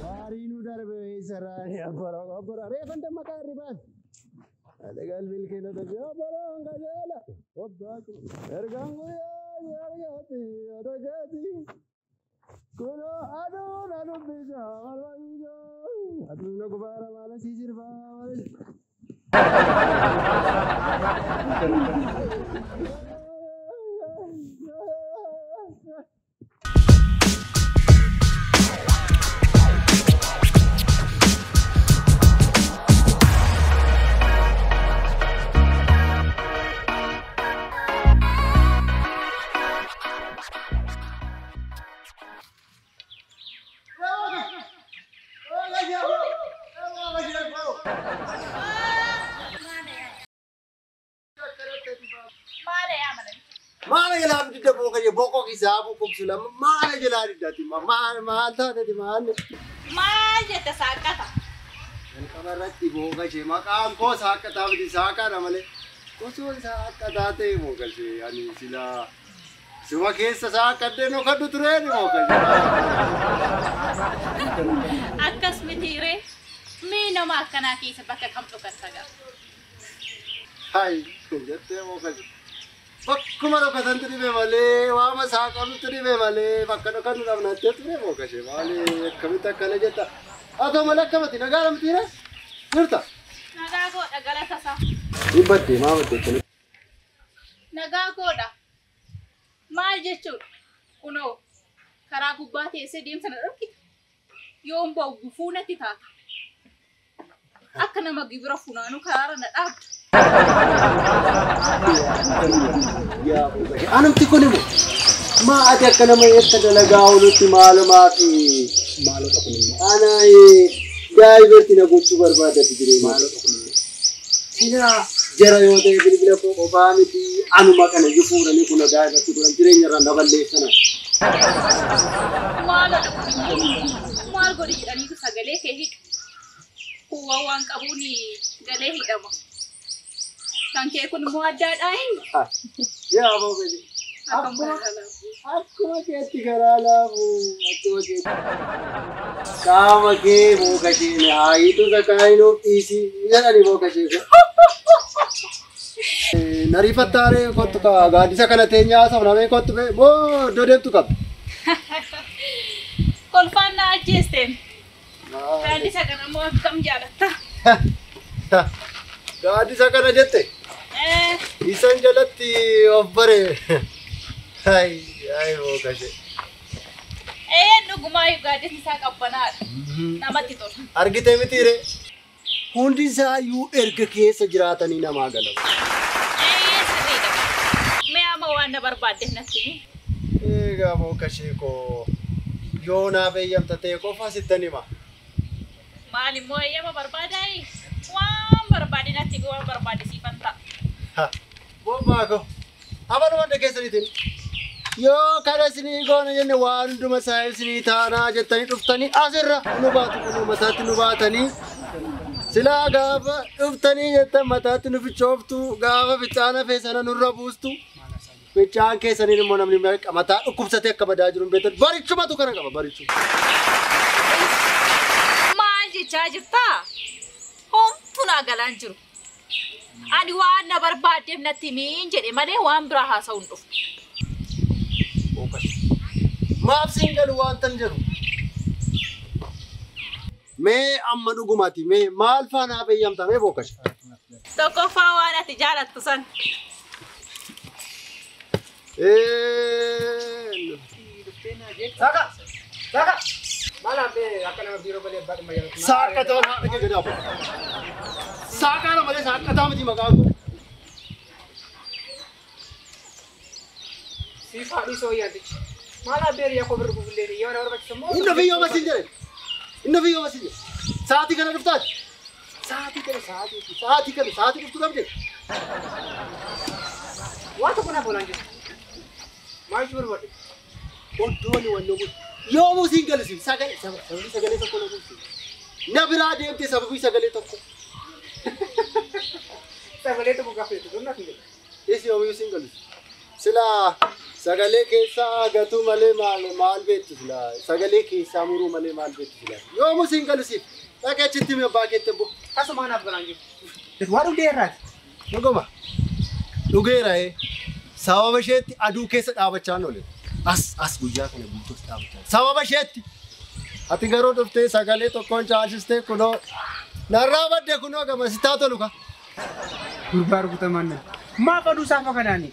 Marinu darbe sarani abara refante makari bas adagal bilkina tabi abara ngajala wabbatu ergangu ya yargati adagati kuno adu nanu bisa alwaido adu nagubara mala sisirba Mana jalan di depan kerja bokok isabu kumsulam mana jalan di dati mana tadi mana Maja ta sakata. dan kamar ratti boga ce makam ko sakata di saka na male ko so sakata te boga ce ani sila suwa kesa sakate no kadu ture ni boga Akkas mitire. Me nama kana ki sebagai kampung kasaga. hai jette boga Bakkuma ka tantri me male wama sakam tri me male bakkano kanu na ture boga ce male kamita kana jetta ato malak kamati nagaram tira Nurta Nagago da galata sa. ibatti ma watte kene Nagago da. Maal jechuun kunoo karaa gubbaa teessee deemsana dharki yoon ba'u gufuunatti taata. Akka nama gibira funaanu karaarra na dhaabdu. Ya boga anamti kuni mo ma ati akkana mai etta dalaga olutti maluma fi malo to kuni ana dai berti na gochu barbada tigire malo to kuni sina jara yo de bilbila ko obamiti anuma kana yufura ni kuna dai berti kuna jirenya randa balle sana Maal godhi jedhanii sagalee kee hidhu. Kuuwwan waan qabuuni galee hidhama. Kan kee kun immoo addaadhaa hin. ya boga akkuma keetti garaa laafu akkuma keetti qaama kee boga isheen haayitu sakaayinuuf dhiisi jedhani boga ishee nariifattaaree kottu gaaddisa kana teenyaa sabnamee kottu bee boo dodeemtu qabdi. Kolfaan na ajjeesteen. Gaaddisa kana immoo akkam jaalatta. Gaaddisa kana jette isan jalatti of bare hai boga ishee. Dhugumaa gaaddisni isaa qabbanaadha. Namatti tola. Argitee mitiire hundi isaayyuu erga keessa jiraatanii namaa galamu. Sirriidha. Mee amma waan na barbaadde natti himi. Egaa boga ishee koo yoo naaf eeyyamta ta'e qofa sittan hima. Maal immoo eeyyama barbaadaayi? Waan barbaade natti waan barbaade siifan ta'a. Bobbaa koo amaluma hunda keessaniitiin yoo kana isinii goona jenne waan hunduma isaa isinii taanaa jettanii dhuftanii asirra nu baatu kun mataatti nu baatanii silaa gaafa dhuftanii jettan mataatti nu fichooftu gaafa fichaana feesana nurra buustu fichaan keessaniin immoo namni mataa dhukkubsatee akka badaa jiru hin beektan barichumatu kana qaba barichuma. Maal jechaa jirtaa? Homtuu naa galaan jiru. Ani waan na barbaaddeef natti himi jedhe malee waan biraa haasa'uu hin dhufu. Maaf siin galu waan tan jedhu. Mee amma dhugumati mee maal faanaaf eeyyamtamee boqosh. Tokkoffaa waan ati jaalattu san. Saka! Saka! Malam be akan nama biro balik balik mayang. Saka tu orang nak kerja apa? Saka nama dia saka tahu mesti makan aku. Si Fadi so ya dik. Malah be ya ko berbulan ni. Ya orang macam semua. Udah video masih jadi. Inni ofii yoo asii sa'aatii kana dhuftaati. Sa'aatii dhuftu qabde. Waa tokko naaf oolan jiru. Maal itti barbaade? Oddooni wannoo kun yoo muusiin galisi sagalee tokko na bulchu. Na biraa deemtee sababii sagalee tokko. Sagalee tokko gaafeetu don naaf hin galu. Isi yoo muusiin galisi. Silaa sagalee keessaa gatuu malee maal beektu silaa sagalee keessaa muruu malee maal beektu silaa yoo muusiin galisi dhaqee achitti mi abbaa keetti bu'u. Asumaa naaf galaan jiru. Waa dhugdee irraati. Dhuguma. Dhugeera'ee sababa isheetti aduu keessa dhaabachaa oole. As guyyaa kana guutuutti dhaabachaa. Sababa isheetti ati garuu dhuftee sagalee tokkoon caalchistee kunoo narraa badde kunoo gamasitaa tolu ka. Gurbaa rukutamaan nan. Maaf aduu saafa kanaani?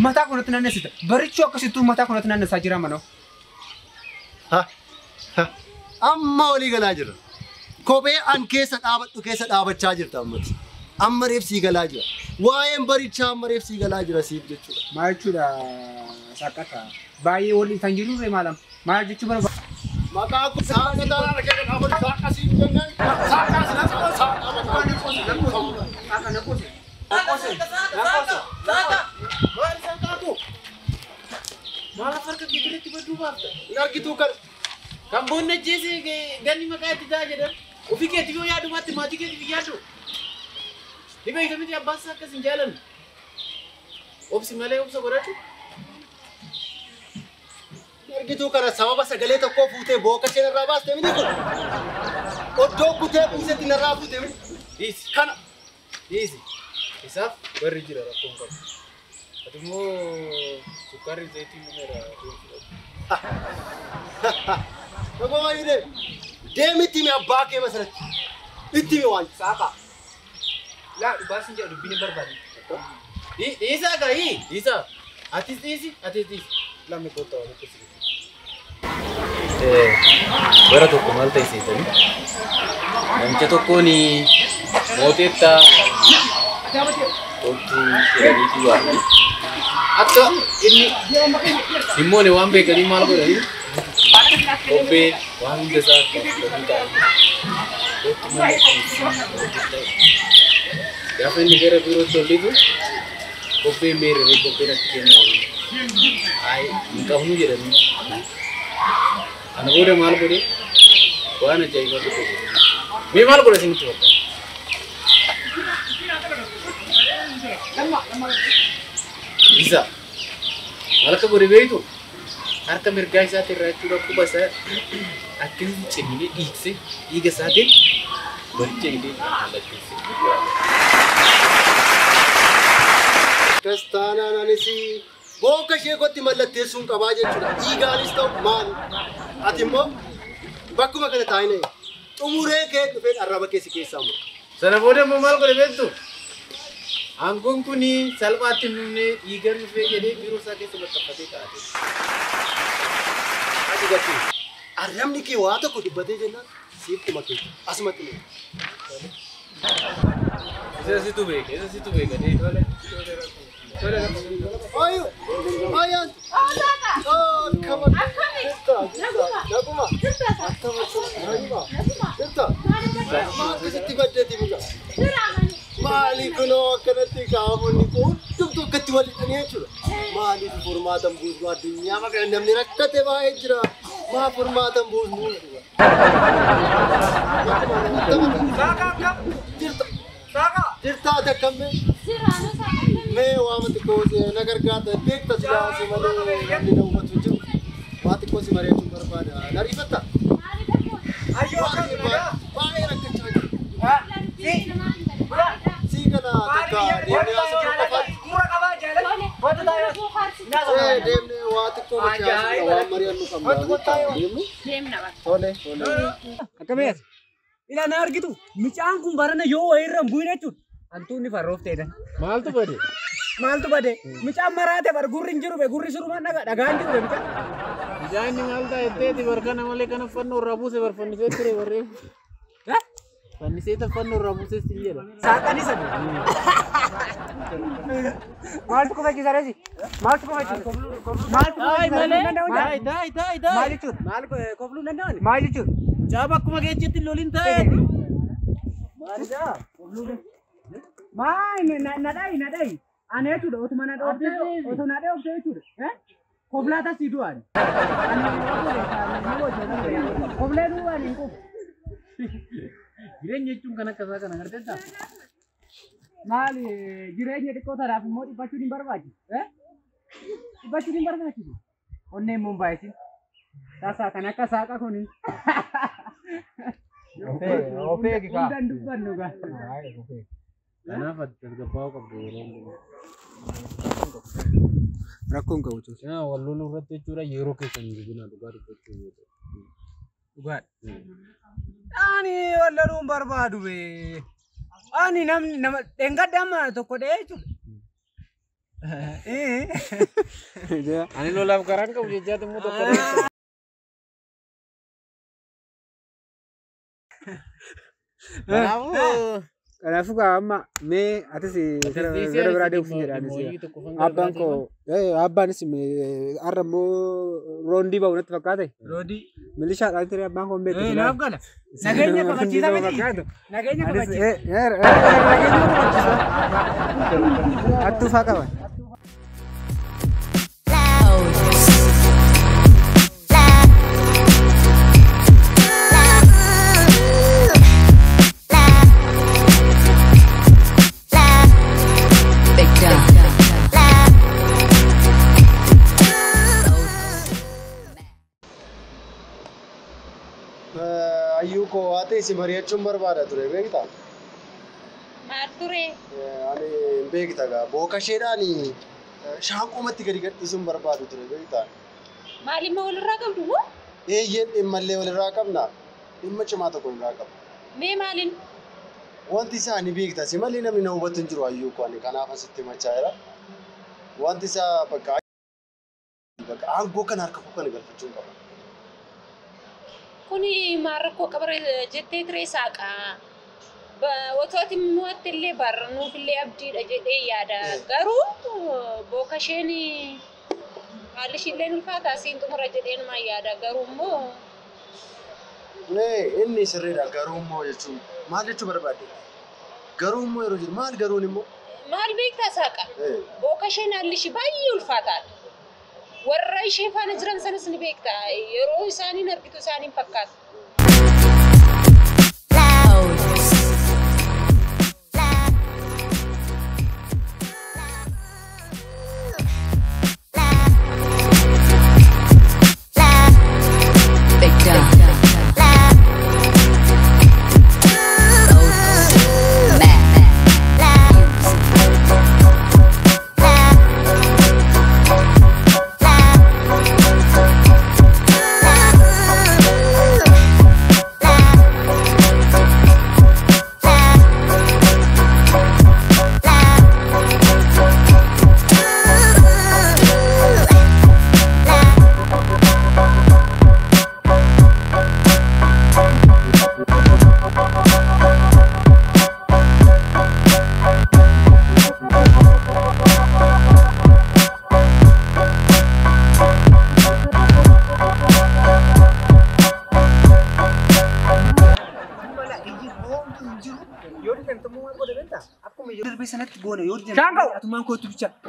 Mataa kanatti naannessita. Barichuu akkasittuu mataa kanatti naannessaa jira manoo. Amma olii galaa jira. Kophee an keessa dhaabadhu keessa dhaabachaa jirta ammati. Amma reefsii galaa jira. Waa'een barichaa amma reefsii galaa jira siif jechuudha. Maal jechuudha saqqata. Baay'ee waliin kan jiru maalam. Maal jechuu barbaada? Maqaa kun saaqataa rakkee dhaabatu saaqasii jennaan. Saaqas na Malah farka gitu deh tiba-tiba. argitu kan. Kan bonna jese ganni maka itu aja dan. Ufi ke tiba ya mati mati ke tiba ya do. Tiba itu mesti abasa ke sinjalan. Opsi male opsi goratu. Argitu kan sababa sagalee tokko fuutee booka isheen irraa baaste miti kun. Oddoo kutee buusetti narraa fuute miti. Dis. Kana. Dis. Isaf barri jira rakkoon qabu. Atumo sukari zaiti numera. Dhuguma yide. Deemitti mi abbaa kee masarratti. Itti mi waan Saaqa. Laa dhugaasin jedhu dubbini barbaadu. Isa gahi. Isa. Atis isi. Lammi kota wali kesini. Bara tokko maal ta'isiitani? Namicha tokko ni mooteetta toltu jedhaniiti waamni. Akka inni dhimmoonni waan beekanii maal godhani? Kophee waan hunda isaa qophii ta'ani. Gaafa inni gara birootti oliitu kophee meerree kophee natti kennamu. Ay, kamu jadi ni. Anak udah malu beri. Wah, nak jadi apa tu? Me malu beri sini tu. Bisa. Malah ke beri beri tu. Harta mereka saat itu aku bahasa. Akhir cengini ikse, iga saat ini. Beri cengini ada ikse. Kastana nanisi. Booka ishee kotti mallatteessuun qabaa jechuudha. Dhiigaanis ta'u maal? Ati immoo bakkuma kana taa'inee xumuree kee dhufee arraba keessi keessaa mura. Sana booda immoo maal godhe beektu? Aangoon kuni salphaatti nuunee dhiiga dhufee jedhee biroo isaa keessa maxxanfatee taa'ate. Ati gatii arrabni kee waa tokko dubbatee jennaan siif dhuma keessa asumatti mee. Isa situ beeka dee. Ayo, ayaan. Oh, kamu. Naguma. Jirta. Maal sitti baddeeti buga. Maali kunoo akkanatti qaamonni hundumtuu akkatti walidhanii jechuudha. Maaliif furmaatan buusnu addunyaa maqaa namni rakkate baay'ee jira. Maa furmaatan buusnu. Jirta takkamme. Mee waamati koose nagargaata beekta silaasi malee namni na uumatu jiru. Waati koosi mari'achuun barbaada. Nariifatta? Baay'ee rakkachaa jiru. Sii kana takka deemnee asirra qofaatti. Deemnee waa xiqqoo machaasuu waan mari'annu qabna. Deemna. Tole. Akkamitti? Ilaa argitu mucaan kun barana yoo wayirra hin bu'in jechuudha. Antuunni farroofteedha. Maaltu bade? Mucaan maraate bar gurri hin jiru gurri sirumaan dhagaan jiru mucaan. Ijaanni maal ta'etti barkana malee kana fannoo irraa buuse barfannisee ture warreen. Fannisee fannoo irraa buuse si jedha. Saaqani sabu. Maaltu kofachiisa reesi? Maaltu kofachiisa? Ay malee. Dai. Maal jechuudha? Maal kofluu danda'ani? Maal jechuudha? Jaba akkuma geejjitti loliin ta'eeti. Maalidhaa? nadai. Ane tu dah, mana dah opte, otu nade opte itu. Kobla ta siduan. Kobla dua ni ko. Jireenyi jechuun kan akka isaa kana agartee Mali jireenyi xiqqoo tanaaf immoo dhiphachuu hin barbaachisu. Dhiphachuu hin barbaachisu. Onneen Mumbai si. Tasaa kan akka saaqa kuni. Opee kika. Hundan dubbannu gaa. kanaaf tasgabbaa'uu qabdu yeroo hundumaa. Rakkoon qabu jechuudha. Yaa wal loluu irratti jechuudha yeroo keessan jibina dhugaa dubbachuu yoo ta'u. Dhugaadha. Ani wal loluu hin barbaadu bee. Ani nama dhengadama tokko dhee jechuudha. Ani lolaaf garaan qabu jechaa immoo tokko dhee. Kanaafuu amma mee atis gara biraa deemuuf jedhaan abbaanis har'a immoo roondii ba'u natti fakkaate. Roondii milishaadhaan ture abbaan koo hin beektu. Naaf gala. Nageenya kabachiisa miti. Nageenya kabachiisa. Attuufaa qaban. Ayyuko ate si mari'achuun barbaada ture beektaa? Maal ture? Ani hin beekta gaa booka isheedhaan shaanqumatti gadi gadhiisuun barbaadu ture beektaa? Maalimma walirraa qabdu moo? Eeyyeen dhimmallee walirraa qabna. Dhimma cimaa tokko walirraa qabna. Mee maaliin? Wanti isaa ni beekta si malee namni na hubatu hin jiru ayyuko ani kanaaf asitti machaa jira. Wanti isaa bakka aangoo kan harka koo kana galfachuun qaba. Kuni maarrakkoo qabare jettee ture saaqa. Otootiin nuwatti illee barnuuf illee abdiidha jedhee yaada. Garuu booka isheen haalli ishillee ulfaata asiin xumura jedhee numa yaada. Garuu immoo inni sirriidha garuu immoo jechuun maal jechuu barbaadde? Garuu immoo yeroo jiru maal garuun immoo? maal beektaa saaqa? Booka isheen haalli ishii baay'ee ulfaataadha. Warra ishee faana jiran sanas ni beektaa. Yeroo isaaniin argitu isaaniin fakkaata.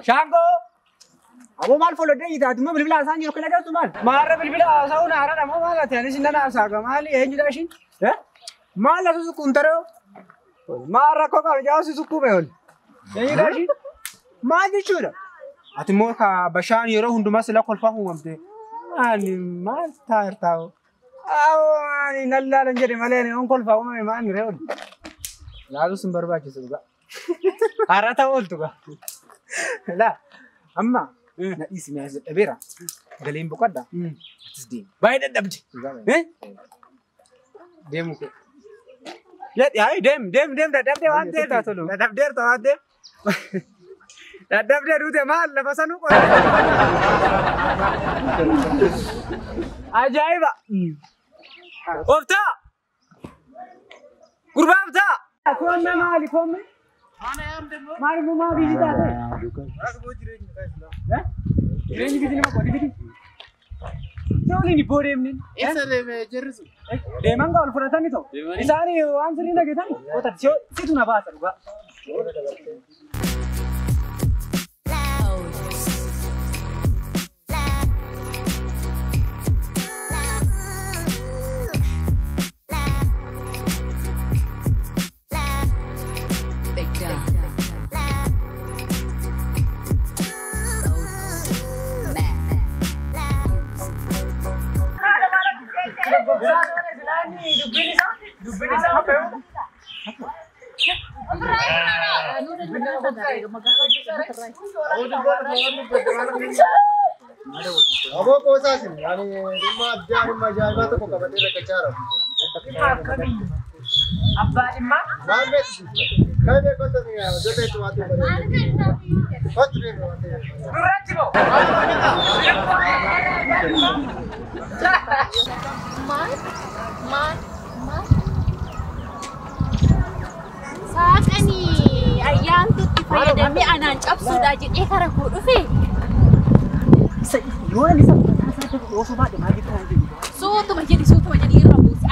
Shango, abu mal follow day ita tuma bilbila asan jiro kala gastu mal. Marra bilbila asan na ara mo mala tani sinna na saga mali enji dashin. Mala su kuntaro. Marra ko ka jaw su ku beol. Enji dashin. Maji chura. Ati mo ka bashan yoro hunduma sila kolfa humamte. Ani mal tartao. Ani nalla lanjere male ne on kolfa humame man reol. Lalu sumber baca suga. Arata oltuga. La, amma na isi me azab abira. Galim bukada. Tisdi. Bayda dabji. Demu ko. Let ya dem da dabde wante ta tolo. Da dabder ta wante. Da dabder ute mal la basanu ko. Ajaiba. Ofta. Gurbabta. Kome mali kome. Mari mau mau visita deh. Ini kita ni mau kau di sini. Jauh ni boleh ni. Esa deh, jerus. Deeman gaal fudhatanii ta'u. Isaanii waan sirrii dhageetani. Oota situ na baasa dhugaa. Aboo qoosaas ani dhimma addaa dhimma ajaa'ibaa tokko qabatee rakkachaa jira. Abbaa dhimmaa? Maal beeksisu? Kan beekotta ni jabeetu waan ta'eef. Kottu beeku waan ta'eef. Duratti moo? Maal? Saaqanii ayyaantutti fayyadamee anaan cabsuudhaa jedhee kara koo dhufe. Yoo inni sabbataa isaa ta'u osoo baadhe maal jedhu waan jedhu. Suutuma jedhi irra buuse.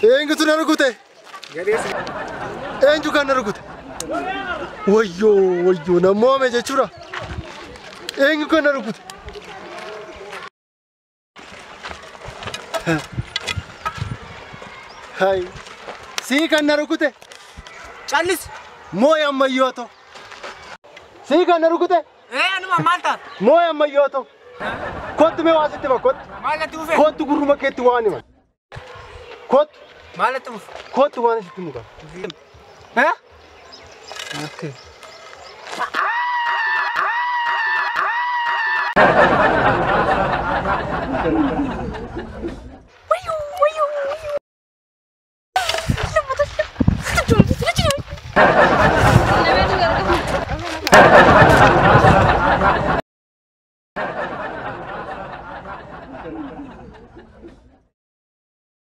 Eenyutu na rukute? Eenyu kan na rukute? Wayyoo namoome jechuudha. Eenyu kan na rukute? Hai. Sii kan na rukute? Callis. Mooy ammayyoo ta'u. Sii kan na rukute? Anuma maal ta'a? Mooy ammayyoo ta'u. Kottu mee waa sitti bakkotti. Maalatti dhufe? Kottu gurruma keetti waan himan. Kottu. Maalatti dhufe? Kottu waan sitti muka. Okay.